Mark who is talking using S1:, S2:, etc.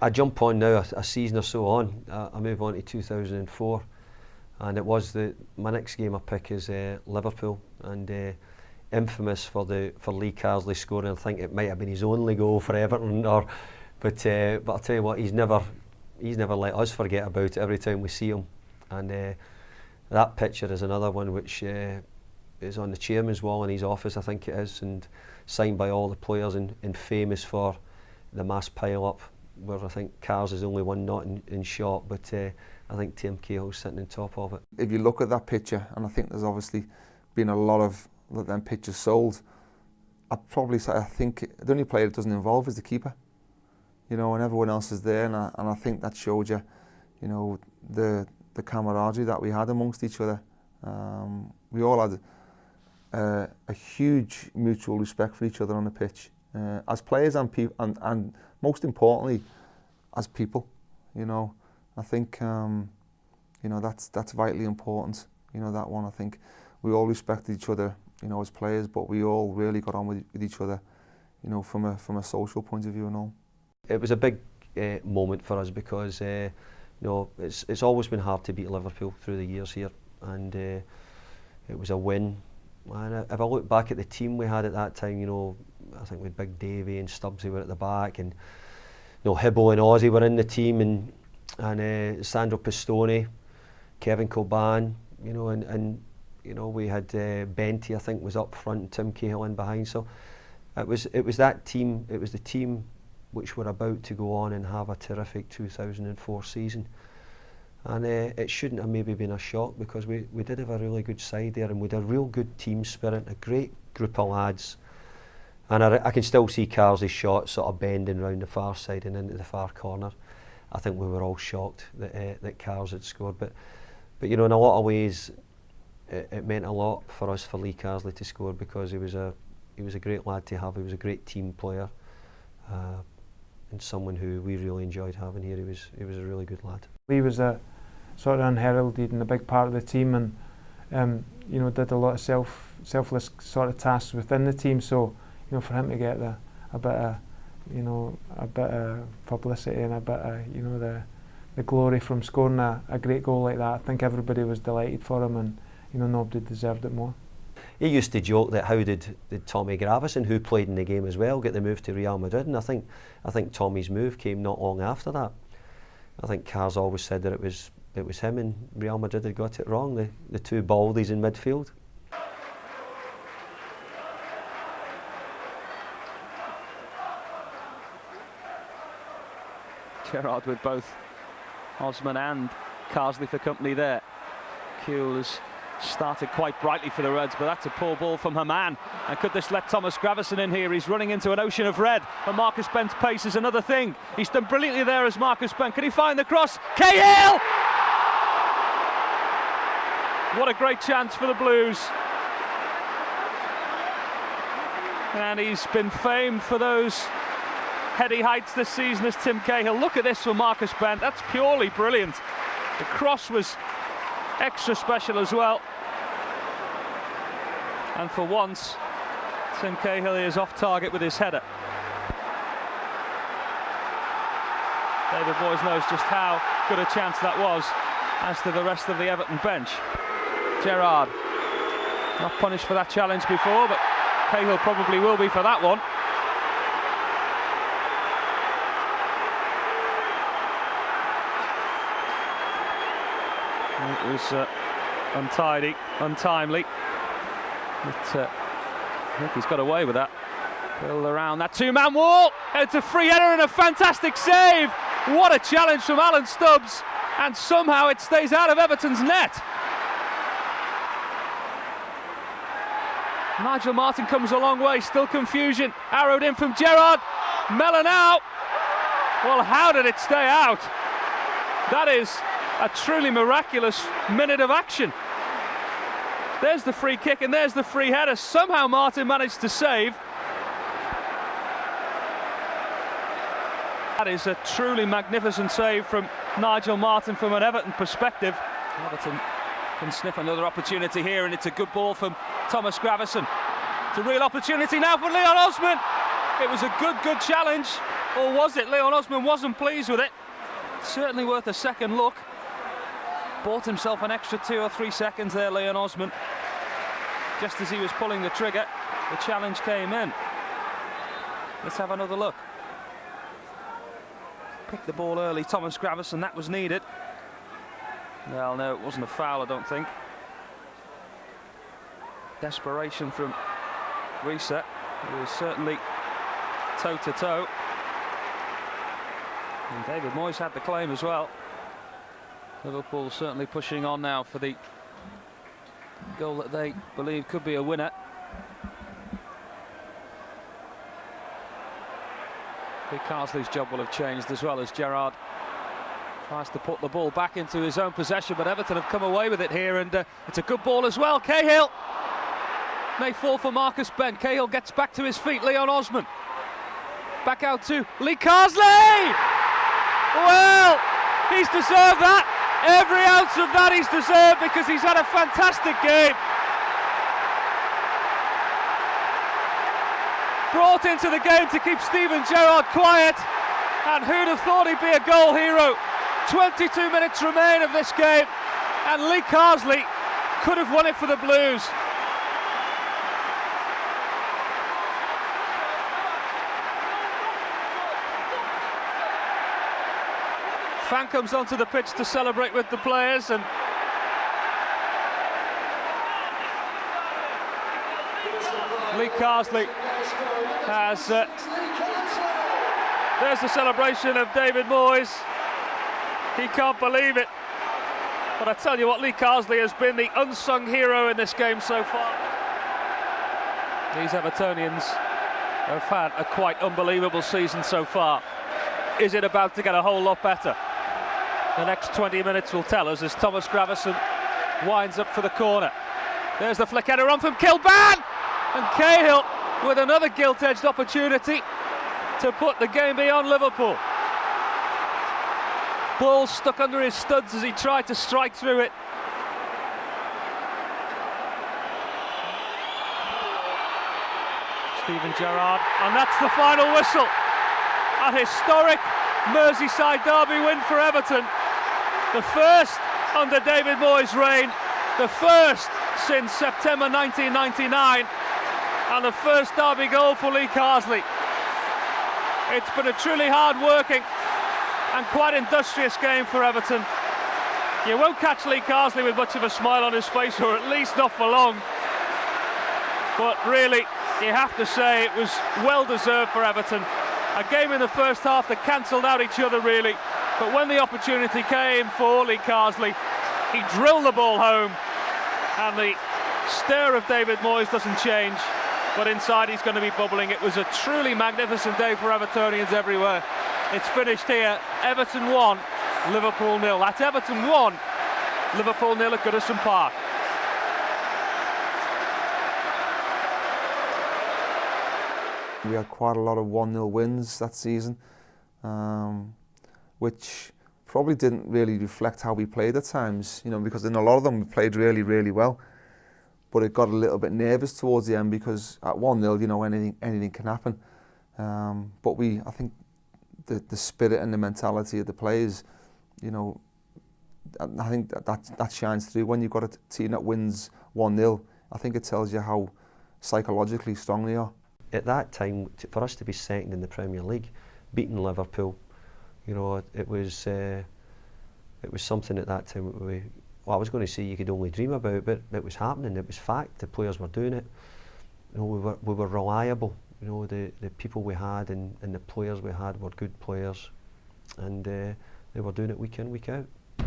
S1: I jump on now a season or so on. I move on to 2004, and it was my next game I pick is Liverpool, and infamous for Lee Carsley scoring. I think it might have been his only goal for Everton, but I'll tell you what, he's never let us forget about it every time we see him. And that picture is another one which is on the chairman's wall in his office, I think it is, and signed by all the players, and famous for the mass pile-up, where I think Carrs is only one not in shot, but I think Tim Cahill's sitting on top of it.
S2: If you look at that picture, and I think there's obviously been a lot of them pictures sold, I'd probably say I think the only player it doesn't involve is the keeper, you know, and everyone else is there, and I think that showed you, you know, the camaraderie that we had amongst each other. We all had a huge mutual respect for each other on the pitch, as players and most importantly as people. You know, I think you know, that's vitally important. You know, that one, I think we all respected each other, you know, as players, but we all really got on with each other, you know, from a social point of view and all.
S1: It was a big moment for us because you know, it's always been hard to beat Liverpool through the years here, and it was a win. And if I look back at the team we had at that time, you know, I think with Big Davy and Stubbsy were at the back, and you know, Hibbo and Ozzy were in the team, and Sandro Pistone, Kevin Coban, you know, and you know, we had Benty, I think, was up front, and Tim Cahill in behind. So it was that team. It was the team which were about to go on and have a terrific 2004 season. And it shouldn't have maybe been a shock, because we did have a really good side there, and we had a real good team spirit, a great group of lads. And I can still see Carsley's shot sort of bending round the far side and into the far corner. I think we were all shocked that Carls had scored. But you know, in a lot of ways, it meant a lot for us for Lee Carsley to score, because he was a great lad to have. He was a great team player, and someone who we really enjoyed having here. He was a really good lad.
S3: Lee was a sort of unheralded and a big part of the team, and you know, did a lot of selfless sort of tasks within the team. So you know, for him to get a bit of publicity and a bit of, you know, the glory from scoring a great goal like that, I think everybody was delighted for him, and you know, nobody deserved it more.
S1: He used to joke that how did Tommy Gravison, who played in the game as well, get the move to Real Madrid, and I think Tommy's move came not long after that. I think Carrs always said that it was him and Real Madrid had got it wrong, the two baldies in midfield.
S4: Gerrard with both Osman and Carsley for company there. Kuhl has started quite brightly for the Reds, but that's a poor ball from Haman. And could this let Thomas Gravison in here? He's running into an ocean of red, and Marcus Bent's pace is another thing. He's done brilliantly there as Marcus Bent. Can he find the cross? Cahill! What a great chance for the Blues. And he's been famed for those heady heights this season as Tim Cahill. Look at this for Marcus Bent. That's purely brilliant. The cross was extra special as well. And for once, Tim Cahill is off target with his header. David Moyes knows just how good a chance that was, as to the rest of the Everton bench. Gerrard, not punished for that challenge before, but Cahill probably will be for that one. It was untidy, untimely, but I think he's got away with that. Build around that two-man wall, it's a free header and a fantastic save. What a challenge from Alan Stubbs, and somehow it stays out of Everton's net. Nigel Martyn comes a long way, still confusion, arrowed in from Gerrard, Mellon out. Well, how did it stay out? That is a truly miraculous minute of action. There's the free kick and there's the free header. Somehow Martyn managed to save. That is a truly magnificent save from Nigel Martyn from an Everton perspective. Everton can sniff another opportunity here, and it's a good ball from Thomas Gravison. It's a real opportunity now for Leon Osman. It was a good challenge. Or was it? Leon Osman wasn't pleased with it. Certainly worth a second look. Bought himself an extra 2 or 3 seconds there, Leon Osman. Just as he was pulling the trigger, the challenge came in. Let's have another look. Picked the ball early, Thomas Gravesen, that was needed. Well, no, it wasn't a foul, I don't think. Desperation from Reset. It was certainly toe-to-toe. And David Moyes had the claim as well. Liverpool certainly pushing on now for the goal that they believe could be a winner. Big Carsley's job will have changed as well as Gerrard tries to put the ball back into his own possession, but Everton have come away with it here, and it's a good ball as well. Cahill may fall for Marcus Bent. Cahill gets back to his feet. Leon Osman back out to Lee Carsley. Well, he's deserved that. Every ounce of that he's deserved, because he's had a fantastic game. Brought into the game to keep Steven Gerrard quiet, and who'd have thought he'd be a goal hero. 22 minutes remain of this game, and Lee Carsley could have won it for the Blues. Fan comes onto the pitch to celebrate with the players, and Lee Carsley has there's the celebration of David Moyes. He can't believe it, but I tell you what, Lee Carsley has been the unsung hero in this game so far. These Evertonians have had a quite unbelievable season so far. Is it about to get a whole lot better? The next 20 minutes will tell us, as Thomas Gravesen winds up for the corner. There's the flick header on from Kilban, and Cahill with another gilt-edged opportunity to put the game beyond Liverpool. Ball stuck under his studs as he tried to strike through it. Steven Gerrard, and that's the final whistle. A historic Merseyside derby win for Everton. The first under David Moyes' reign, the first since September 1999, and the first derby goal for Lee Carsley. It's been a truly hard-working and quite industrious game for Everton. You won't catch Lee Carsley with much of a smile on his face, or at least not for long. But really, you have to say it was well-deserved for Everton. A game in the first half that cancelled out each other, really. But when the opportunity came for Lee Carsley, he drilled the ball home, and the stare of David Moyes doesn't change, but inside he's going to be bubbling. It was a truly magnificent day for Evertonians everywhere. It's finished here. Everton 1, Liverpool 0. That's Everton 1, Liverpool 0 at Goodison Park.
S2: We had quite a lot of 1-0 wins that season, which probably didn't really reflect how we played at times, you know, because in a lot of them we played really, really well. But it got a little bit nervous towards the end, because at 1-0, you know, anything can happen. But I think the spirit and the mentality of the players, you know, I think that shines through. When you've got a team that wins 1-0, I think it tells you how psychologically strong they are.
S1: At that time, for us to be second in the Premier League, beating Liverpool, you know, it was something at that time that I was going to say you could only dream about, but it was happening. It was fact. The players were doing it. You know, we were reliable. You know, the people we had and the players we had were good players, and they were doing it week in, week out.